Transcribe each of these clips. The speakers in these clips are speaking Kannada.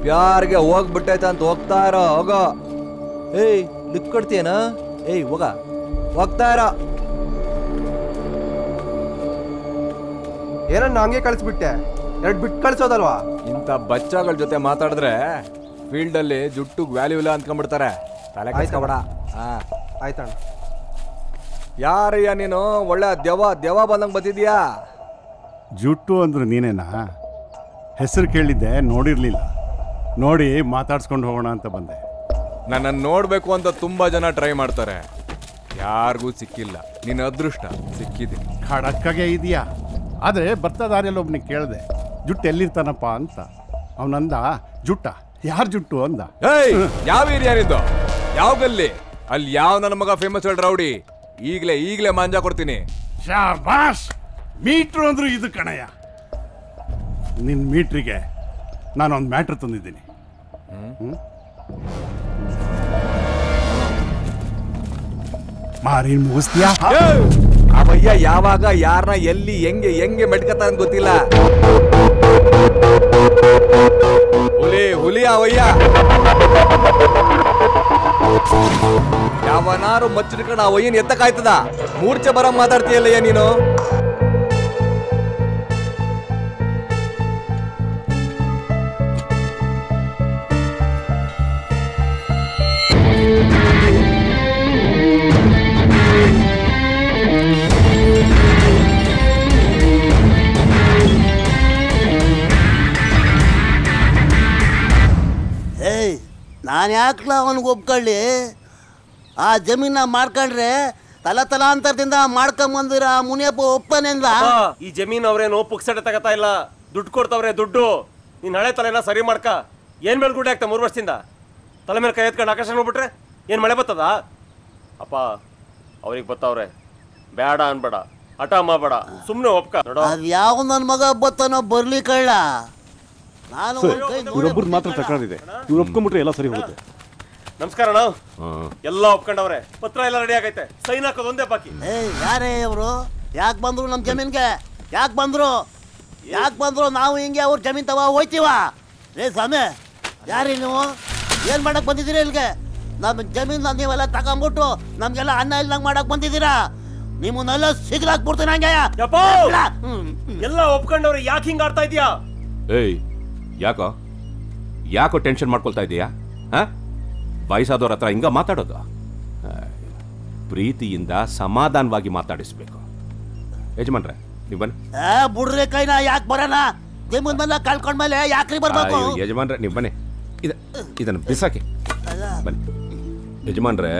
ಪ್ಯಾರ್ಗೆ ಹೋಗ್ಬಿಟ್ಟೈತೆ ಅಂತ ಹೋಗ್ತಾ ಇರೋ ಹೋಗೋ. ಏಯ್ ಲಿಕ್ ಕೊಡ್ತೀಯನ? ಏಯ್ ಹೋಗ್ತಾ ಇರೋ. ಏನನ್ನ ಹಂಗೆ ಕಳಿಸ್ಬಿಟ್ಟೆ, 2 ಬಿಟ್ಟು ಕಳ್ಸೋದಲ್ವಾ? ಇಂಥ ಬಚ್ಚಗಳ ಜೊತೆ ಮಾತಾಡಿದ್ರೆ ಫೀಲ್ಡಲ್ಲಿ ಜುಟ್ಟು ವ್ಯಾಲ್ಯೂ ಇಲ್ಲ ಅಂದ್ಕೊಂಡ್ಬಿಡ್ತಾರೆ. ತಲೆ ಕಾಯ್ಸ್ಕೊಬೇಡ. ಆಯ್ತಣ್ಣ. ಯಾರಯ್ಯ ನೀನು? ಒಳ್ಳೆ ದೆವ್ವ ಬಂದಂಗೆ ಬತ್ತಿದ್ಯಾ. ಜುಟ್ಟು ಅಂದ್ರೆ ನೀನೇನಾ? ಹೆಸರು ಕೇಳಿದ್ದೆ, ನೋಡಿರ್ಲಿಲ್ಲ. ನೋಡಿ ಮಾತಾಡ್ಸ್ಕೊಂಡು ಹೋಗೋಣ ಅಂತ ಬಂದೆ. ನನ್ನನ್ನು ನೋಡಬೇಕು ಅಂತ ತುಂಬ ಜನ ಟ್ರೈ ಮಾಡ್ತಾರೆ, ಯಾರಿಗೂ ಸಿಕ್ಕಿಲ್ಲ. ನಿನ್ನ ಅದೃಷ್ಟ ಸಿಕ್ಕಿದೆ. ಖಡಕ್ಕಾಗೆ ಇದೆಯಾ? ಆದರೆ ಬರ್ತಾ ದಾರಿಯಲ್ಲಿ ಒಬ್ಬನಿಗೆ ಕೇಳಿದೆ, ಜುಟ್ಟು ಎಲ್ಲಿರ್ತಾನಪ್ಪ ಅಂತ. ಅವನಂದ, ಜುಟ್ಟ ಯಾರು ಜುಟ್ಟು ಅಂದ. ಏಯ್ ಯಾವ ಏರಿಯಾ ನಿಂದು? ಯಾವ ಗಲ್ಲಿ? ಅಲ್ಲಿ ಯಾವ ನನ್ನ ಮಗ ಫೇಮಸ್ ಹೇಳಿ ರೌಡಿ? ಈಗಲೇ ಮಾಂಜಾ ಕೊಡ್ತೀನಿ. ಶಾಬಾಷ್! ಮೀಟ್ರು ಅಂದ್ರು ಇದು ಕಣಯ್ಯ. ನಿನ್ನ ಮೀಟ್ರಿಗೆ ನಾನೊಂದು ಮ್ಯಾಟ್ರ್ ತಂದಿದ್ದೀನಿ. ಮಾರಿ ಮುಗಿಸ್ತೀಯಾ? ಅವಯ್ಯ ಯಾವಾಗ ಯಾರನ್ನ ಎಲ್ಲಿ ಹೆಂಗೆ ಮೆಟ್ಕತ್ತ ಅಂತ ಗೊತ್ತಿಲ್ಲ. ಹುಲಿ ಅವಯ್ಯ. ಯಾವನಾರು ಮಚ್ಚಿಡ್ಕೊಂಡು ಆ ಒಯ್ಯನ್ ಎತ್ತಕ್ಕಾಯ್ತದ? ಮೂರ್ಛೆ ಬರ ಮಾತಾಡ್ತೀಯಲ್ಲಯ್ಯ ನೀನು. ನಾನು ಯಾಕಲ ಅವನಿಗೆ ಒಪ್ಕೊಳ್ಳಿ? ಆ ಜಮೀನ ಮಾಡ್ಕೊಂಡ್ರೆ ತಲಾಂತರದಿಂದ ಮಾಡ್ಕೊಂಬಂದಿರ ಮುನಿಯಪ್ಪ ಒಪ್ಪನೇಂದ. ಈ ಜಮೀನು ಅವ್ರೇನು ಪುಕ್ಸಟೆ ತಗತಾ ಇಲ್ಲ, ದುಡ್ಡು ಕೊಡ್ತಾವ್ರೆ. ದುಡ್ಡು ನೀನ್ ಹಳೆ ತಲೆನ ಸರಿ ಮಾಡ್ಕ. ಏನ್ ಮೇಲ್ಗುಡ್ಡೆ ಆಗ್ತಾ 3 ವರ್ಷದಿಂದ ತಲೆ ಮೇಲೆ ಕೈ ಎತ್ಕೊಂಡು ಆಕಾಶ ನೋಡ್ಬಿಟ್ರೆ ಏನ್ ಮಳೆ ಬರ್ತದ? ಅಪ್ಪ ಅವ್ರಿಗೆ ಬತ್ತಾವ್ರೆ, ಬೇಡ ಅನ್ಬೇಡ, ಹಠ ಮಾಡಬೇಡ, ಸುಮ್ನೆ ಒಪ್ಕ. ಅದ್ ಯಾವ ನನ್ ಮಗ ಬತ್ತಾನೋ ಬರ್ಲಿ ಕಳ್ಳ. ನಾನು ಇವ್ರೊಬ್ಬರು ಮಾತ್ರ ತಕರಾರಿದೆ, ಇವ್ರು ಒಪ್ಕೊಂಡ್ಬಿಟ್ರೆ ಎಲ್ಲ ಸರಿ ಹೋಗುತ್ತೆ. ನಮಸ್ಕಾರ. ನಾವು ಎಲ್ಲ ಒಪ್ಕೊಂಡವ್ರೆ, ಪತ್ರ ಎಲ್ಲ ರೆಡಿ ಆಗೈತೆ, ಸೈನ್ ಹಾಕೋದು ಒಂದೇ ಬಾಕಿ. ಯಾರೇ ಇವರು? ಯಾಕೆ ಬಂದ್ರು ನಮ್ ಜಮೀನ್ಗೆ? ಯಾಕೆ ಬಂದ್ರು? ನಾವು ಹಿಂಗೆ ಅವ್ರ ಜಮೀನ್ ತವ ಹೋಯ್ತೀವ? ರೇ ಸ್ವಾಮಿ, ಯಾರೀ ನೀವು? ಏನ್ ಮಾಡಕ್ ಬಂದಿದ್ದೀರಾ ಇಲ್ಲಿಗೆ? ನಮ್ಮ ಜಮೀನ್ ನೀವೆಲ್ಲ ತಗೊಂಡ್ಬಿಟ್ಟು ನಮ್ಗೆಲ್ಲ ಅನ್ನ ಇಲ್ದಂಗ್ ಮಾಡಕ್ ಬಂದಿದ್ದೀರಾ? ನಿಮ್ಮನ್ನೆಲ್ಲ ಸಿಗ್ಲಾಕ್ಬಿಡ್ತೀನಿ ಹಂಗೆ. ಎಲ್ಲ ಒಪ್ಕೊಂಡವ್ರೆ, ಯಾಕೆ ಹಿಂಗ ಆಡ್ತಾ ಇದೀಯಾ? ಏಯ್ ಯಾಕೋ ಟೆನ್ಷನ್ ಮಾಡ್ಕೊಳ್ತಾ ಇದೀಯಾ? ವಯಸ್ಸಾದವ್ರ ಹತ್ರ ಹಿಂಗ ಮಾತಾಡೋದು? ಪ್ರೀತಿಯಿಂದ ಸಮಾಧಾನವಾಗಿ ಮಾತಾಡಿಸ್ಬೇಕು. ಯಜಮಾನ್ರೆ ನೀವು ಬನ್ನಿ. ಬುಡ್ರೆ ಕೈನ ಯಾಕೆ ಬರೋಣ? ಜಮೀನ್ ಕಳ್ಕೊಂಡ್ಮೇಲೆ ಯಾಕ್ರಿ ಬರ್ಬೇಕು? ಯಜಮಾನ್ರೆ ನೀವು ಬನ್ನಿ, ಇದನ್ನು ಬಿಸಾಕಿ ಬನ್ನಿ. ಯಜಮಾನ್ರೆ,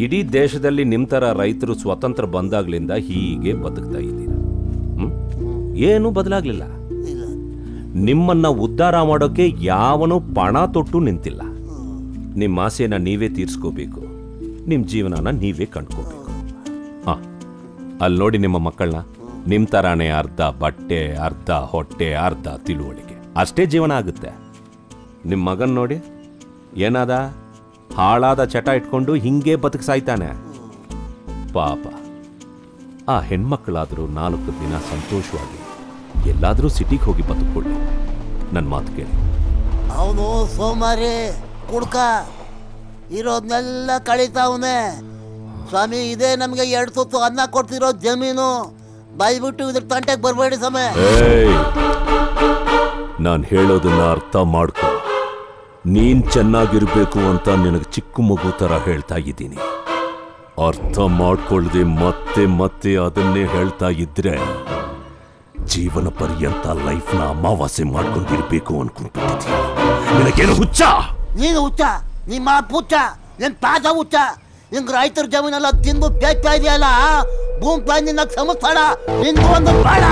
ಇಡೀ ದೇಶದಲ್ಲಿ ನಿಮ್ಮ ಥರ ರೈತರು ಸ್ವತಂತ್ರ ಬಂದಾಗ್ಲಿಂದ ಹೀಗೆ ಬದುಕ್ತಾ ಇದ್ದೀರ. ಏನೂ ಬದಲಾಗ್ಲಿಲ್ಲ. ನಿಮ್ಮನ್ನ ಉದ್ಧಾರ ಮಾಡೋಕೆ ಯಾವನೂ ಪಣ ತೊಟ್ಟು ನಿಂತಿಲ್ಲ. ನಿಮ್ಮ ಆಸೆನ ನೀವೇ ತೀರ್ಸ್ಕೋಬೇಕು, ನಿಮ್ಮ ಜೀವನನ ನೀವೇ ಕಂಡ್ಕೋಬೇಕು. ಅಲ್ಲಿ ನೋಡಿ ನಿಮ್ಮ ಮಕ್ಕಳನ್ನ, ನಿಮ್ಮ ಥರಾನೇ ಅರ್ಧ ಬಟ್ಟೆ, ಅರ್ಧ ಹೊಟ್ಟೆ, ಅರ್ಧ ತಿಳುವಳಿಕೆ, ಅಷ್ಟೇ ಜೀವನ ಆಗುತ್ತೆ. ನಿಮ್ಮ ಮಗನ್ ನೋಡಿ, ಏನಾದ ಹಾಳಾದ ಚಟ ಇಟ್ಕೊಂಡು ಹಿಂಗೆ ಬದುಕ್ಸಾಯ್ತಾನೆ. ಪಾಪ ಆ ಹೆಣ್ಮಕ್ಕಳಾದರೂ 4 ದಿನ ಸಂತೋಷವಾಗಿ ಎಲ್ಲಾದರೂ ಸಿಟಿಗೆ ಹೋಗಿ ಬದುಕೊಳ್ಳಿ. ನನ್ನ ಮಾತು ಕೇಳಿ. ಅವನು ಸೋಮಾರಿ ಕುಡ್ಕ ಇರೋದ್ನೆಲ್ಲ ಕಳೀತಾವನೆ. ಸ್ವಾಮಿ, ಇದೇ ನಮಗೆ 2 ತುತ್ತು ಅನ್ನ ಕೊಡ್ತಿರೋ ಜಮೀನು. ಬಾಯ್ಬಿಟ್ಟು ಇದ್ರ ತಂಟೆಗೆ ಬರಬೇಡಿ ಸ್ವಾಮಿ. ನಾನು ಹೇಳೋದನ್ನ ಅರ್ಥ ಮಾಡ್ಕೊ. ನೀನ್ ಚೆನ್ನಾಗಿರ್ಬೇಕು ಅಂತ ನಿನಗೆ ಚಿಕ್ಕ ಮಗು ತರ ಹೇಳ್ತಾ ಇದ್ದೀನಿ. ಅರ್ಥ ಮಾಡ್ಕೊಳ್ದೆ ಮತ್ತೆ ಮತ್ತೆ ಅದನ್ನೇ ಹೇಳ್ತಾ ಇದ್ರೆ ಜೀವನ ಪರ್ಯಂತ ಲೈಫ್ನ ಅಮಾವಾಸ್ಯೆ ಮಾಡ್ಕೊಂಡಿರ್ಬೇಕು ಅನ್ಕೊಂಡ್ಬಿಟ್ಟಿದ್ಯಾ? ನಿನಗೇನು ಹುಚ್ಚ? ನೀನು ಹುಚ್ಚ, ನಿಮ್ಮ ಹುಚ್ಚ, ಏನ್ ತಾಜಾ ಹುಚ್ಚ. ಹಿಂಗ್ ರೈತರ ಜಮೀನೆಲ್ಲ ತಿಂದು ಬೇಯ್ತಾ ಇದೆಯಲ್ಲ, ಭೂಮಿ ತಾಯಿ ನಿನ್ನ ಸಮಸ್ತಾಳ. ನಿಂದು ಒಂದು ಬೇಡ.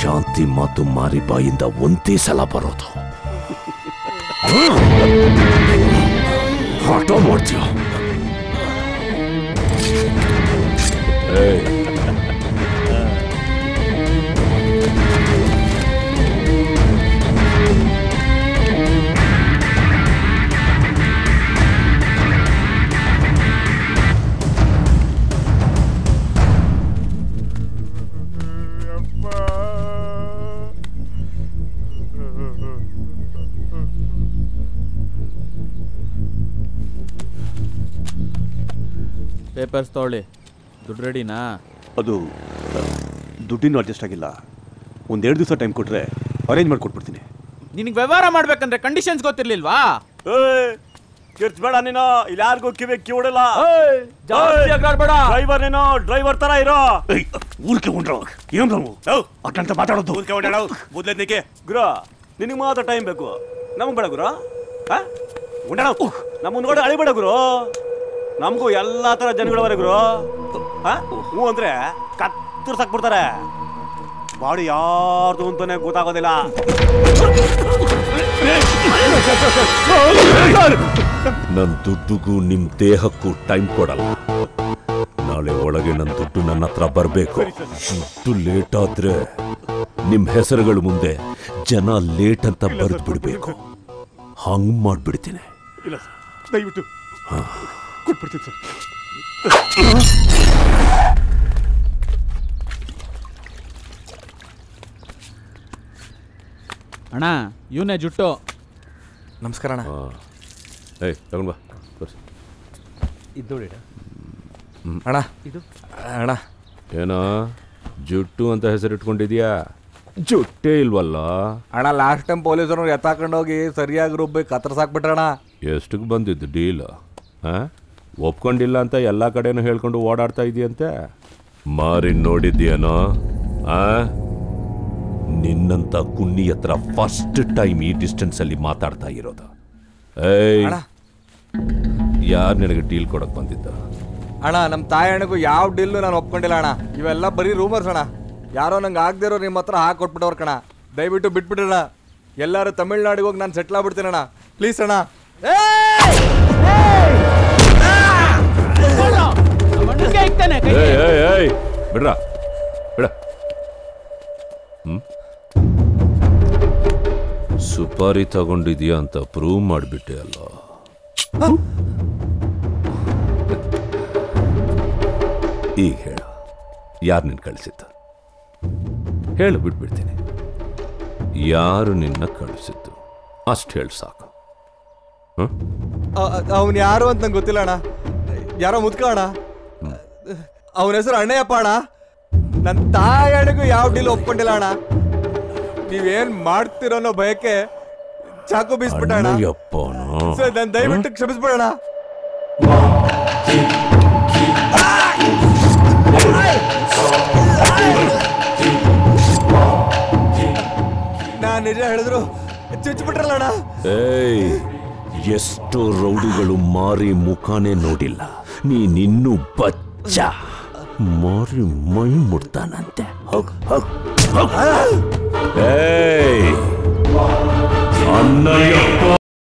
ಶಾಂತಿ ಮಾತು ಮಾರಿ ಬಾಯಿಂದ ಒಂದೇ ಸಲ ಬರೋದು. ಆಟ ಮಾಡ್ತೀಯ? ಪೇಪರ್ಸ್ ತೊಗೊಳ್ಳಿ. ದುಡ್ಡು ರೆಡಿನಾ? ಅದು ದುಡ್ಡಿನೂ ಅಡ್ಜಸ್ಟ್ ಆಗಿಲ್ಲ. ಒಂದೆರಡು ದಿವಸ ಟೈಮ್ ಕೊಟ್ಟರೆ ಅರೇಂಜ್ ಮಾಡಿಕೊಟ್ಬಿಡ್ತೀನಿ. ನಿನಗೆ ವ್ಯವಹಾರ ಮಾಡ್ಬೇಕಂದ್ರೆ ಕಂಡೀಷನ್ಸ್ ಗೊತ್ತಿರ್ಲಿಲ್ವಾ? ಕಿರ್ಚ್ಬೇಡ ನೀನು, ಇಲ್ಲಿ ಯಾರಿಗೂ ಕಿವಿಡಲ್ಲ. ಡ್ರೈವರ್ ನೀನು, ಡ್ರೈವರ್ ತರ ಇರೋ. ಊರ್ಕೆ ಉಂಡ್ರು ಏನ್ ನಾವು ಅಟ್ಟಂತ ಮಾತಾಡೋದು. ಊರ್ಕೆ ಹೊಡ್ಯಾಡ ಬುದ್ಲೆದ್ನಿಕೆ ಗುರು, ನಿನಗೆ ಮಾತ್ರ ಟೈಮ್ ಬೇಕು, ನಮಗೆ ಬೇಡ ಗುರು. ಉಂಡಾಡ ನಮ್ಮ ಮುಂದ್ಗಡೆ ಅಳಿಬೇಡ ಗುರು. ನಮಗೂ ಎಲ್ಲ ಥರ ಜನಗಳವರೆ ಗುರು. ಹ್ಞೂ ಅಂದರೆ ಕತ್ತರ್ಸಾಕ್ಬಿಡ್ತಾರೆ. ಬಾಡಿ ಯಾರ್ದು ಅಂತಾನೆ ಗೊತ್ತಾಗೋದಿಲ್ಲ. ನನ್ನ ದುಡ್ಡುಗೂ ನಿಮ್ಮ ದೇಹಕ್ಕೂ ಟೈಮ್ ಕೊಡಲ್ಲ. ನಾಳೆ ಒಳಗೆ ನನ್ನ ದುಡ್ಡು ನನ್ನ ಹತ್ರ ಬರಬೇಕು. ದುಡ್ಡು ಲೇಟ್ ಆದ್ರೆ ನಿಮ್ಮ ಹೆಸರುಗಳ ಮುಂದೆ ಜನ ಲೇಟ್ ಅಂತ ಬರೆದು ಬಿಡಬೇಕು. ಹಂಗ್ ಮಾಡ್ಬಿಡ್ತೀನಿ. ಇಲ್ಲ ಸರ್, ದಯವಿಟ್ಟು ಕೊಟ್ಬಿಡ್ತೀನಿ ಸರ್. ಅಣ್ಣ ಇವನೇ ಜುಟ್ಟು. ನಮಸ್ಕಾರ ಅಣ್ಣ. ಏಯ್ ತಗೊಂಡ್ ಬಾ. ಇದು ಅಣ್ಣ, ಇದು ಅಣ್ಣ. ಏನೋ ಜುಟ್ಟು ಅಂತ ಹೆಸರಿಟ್ಕೊಂಡಿದ್ಯಾ? ಜುಟ್ಟೇ ಇಲ್ವಲ್ಲ ಅಣ್ಣ. ಲಾಸ್ಟ್ ಟೈಮ್ ಪೊಲೀಸರು ಎತ್ತಾಕೊಂಡೋಗಿ ಸರಿಯಾಗಿ ರುಬ್ಬಿ ಕತ್ತರ್ಸಾಕ್ಬಿಟ್ರಣ್ಣ. ಎಷ್ಟಕ್ಕೆ ಬಂದಿದ್ದು ಡೀಲ್? ಒಪ್ಕೊಂಡಿಲ್ಲ ಅಂತ ಎಲ್ಲ ಕಡೆನೂ ಹೇಳ್ಕೊಂಡು ಓಡಾಡ್ತಾ ಇದೆಯಂತೆ. ಮಾರಿ ನೋಡಿದ್ಯೇನೋ? ನಿನ್ನಂತ ಕುನ್ನಿ ಹತ್ರ ಫಸ್ಟ್ ಟೈಮ್ ಈ ಡಿಸ್ಟೆನ್ಸ್ ಅಲ್ಲಿ ಮಾತಾಡ್ತಾ ಇರೋದು. ಏಯ್, ಯಾರು ನಿನಗೆ ಡೀಲ್ ಕೊಡಕ್ ಬಂದಿದ್ದ? ಅಣ್ಣ, ನಮ್ಮ ತಾಯಿ ಅಣ್ಣಗೂ ಯಾವ ಡೀಲ್ನು ನಾನು ಒಪ್ಕೊಂಡಿಲ್ಲ ಅಣ್ಣ. ಇವೆಲ್ಲ ಬರೀ ರೂಮರ್ಸ್ ಅಣ್ಣ. ಯಾರೋ ನಂಗೆ ಆಗದಿರೋ ನಿಮ್ಮ ಹತ್ರ ಹಾಕೊಟ್ಬಿಟ್ಟವ್ರ ಕಣ. ದಯವಿಟ್ಟು ಬಿಟ್ಬಿಡ್ರಣ್ಣ. ಎಲ್ಲರೂ ತಮಿಳ್ನಾಡಿಗೆ ಹೋಗಿ ನಾನು ಸೆಟ್ಲ್ ಆಗ್ಬಿಡ್ತೀನಿ ಅಣ್ಣ. ಪ್ಲೀಸ್ ಅಣ್ಣ. ಬಿಡ್ರ ಬಿಡ. ಸುಪಾರಿ ತಗೊಂಡಿದ್ಯಾ ಅಂತ ಪ್ರೂವ್ ಮಾಡಿಬಿಟ್ಟೆ ಅಲ್ಲ. ಈಗ ಹೇಳ, ಯಾರು ನಿನ್ನ ಕಳಿಸಿದ್ದ? ಹೇಳು, ಬಿಟ್ಬಿಡ್ತೀನಿ. ಯಾರು ನಿನ್ನ ಕಳಿಸಿದ್ದು ಅಷ್ಟು ಹೇಳಿ ಸಾಕು. ಅವನು ಯಾರು ಅಂತ ನಂಗೆ ಗೊತ್ತಿಲ್ಲ ಅಣ್ಣ. ಯಾರೋ ಮುದ್ಕ ಅಣ್ಣ. ಅವನ ಹೆಸರು ಅಣ್ಣಯ್ಯಪ್ಪ ಅಣ್ಣ. ನನ್ನ ತಾಯಿ ಅಣ್ಣಗೂ ಯಾವ ಡೀಲ್ ಒಪ್ಕೊಂಡಿಲ್ಲ ಅಣ್ಣ. ನೀವೇನ್ ಮಾಡ್ತಿರೋ ಅನ್ನೋ ಭಯಕ್ಕೆ ಚಾಕು ಬೀಸ್ಬಿಟ್ಟ ಅಣ್ಣ. ಸರ್, ನಾನು ದಯವಿಟ್ಟು ಕ್ಷಮಿಸ್ಬಿಡೋಣ. ನಾನ್ ನಿಜ ಹೇಳಿದ್ರು ಚುಚ್ಚಿಬಿಟ್ರಲ್ಲ ಅಣ್ಣ. ಏಯ್, ಎಷ್ಟೋ ರೌಡಿಗಳು ಮಾರಿ ಮುಖಾನೇ ನೋಡಿಲ್ಲ. ನೀನಿನ್ನೂ ಬಚ್ಚ. ಮಾರಿ ಮೈ ಮುಡ್ತಾನಂತೆ. ಏಯ್, ಅಣ್ಣಯ್ಯಪ್ಪ.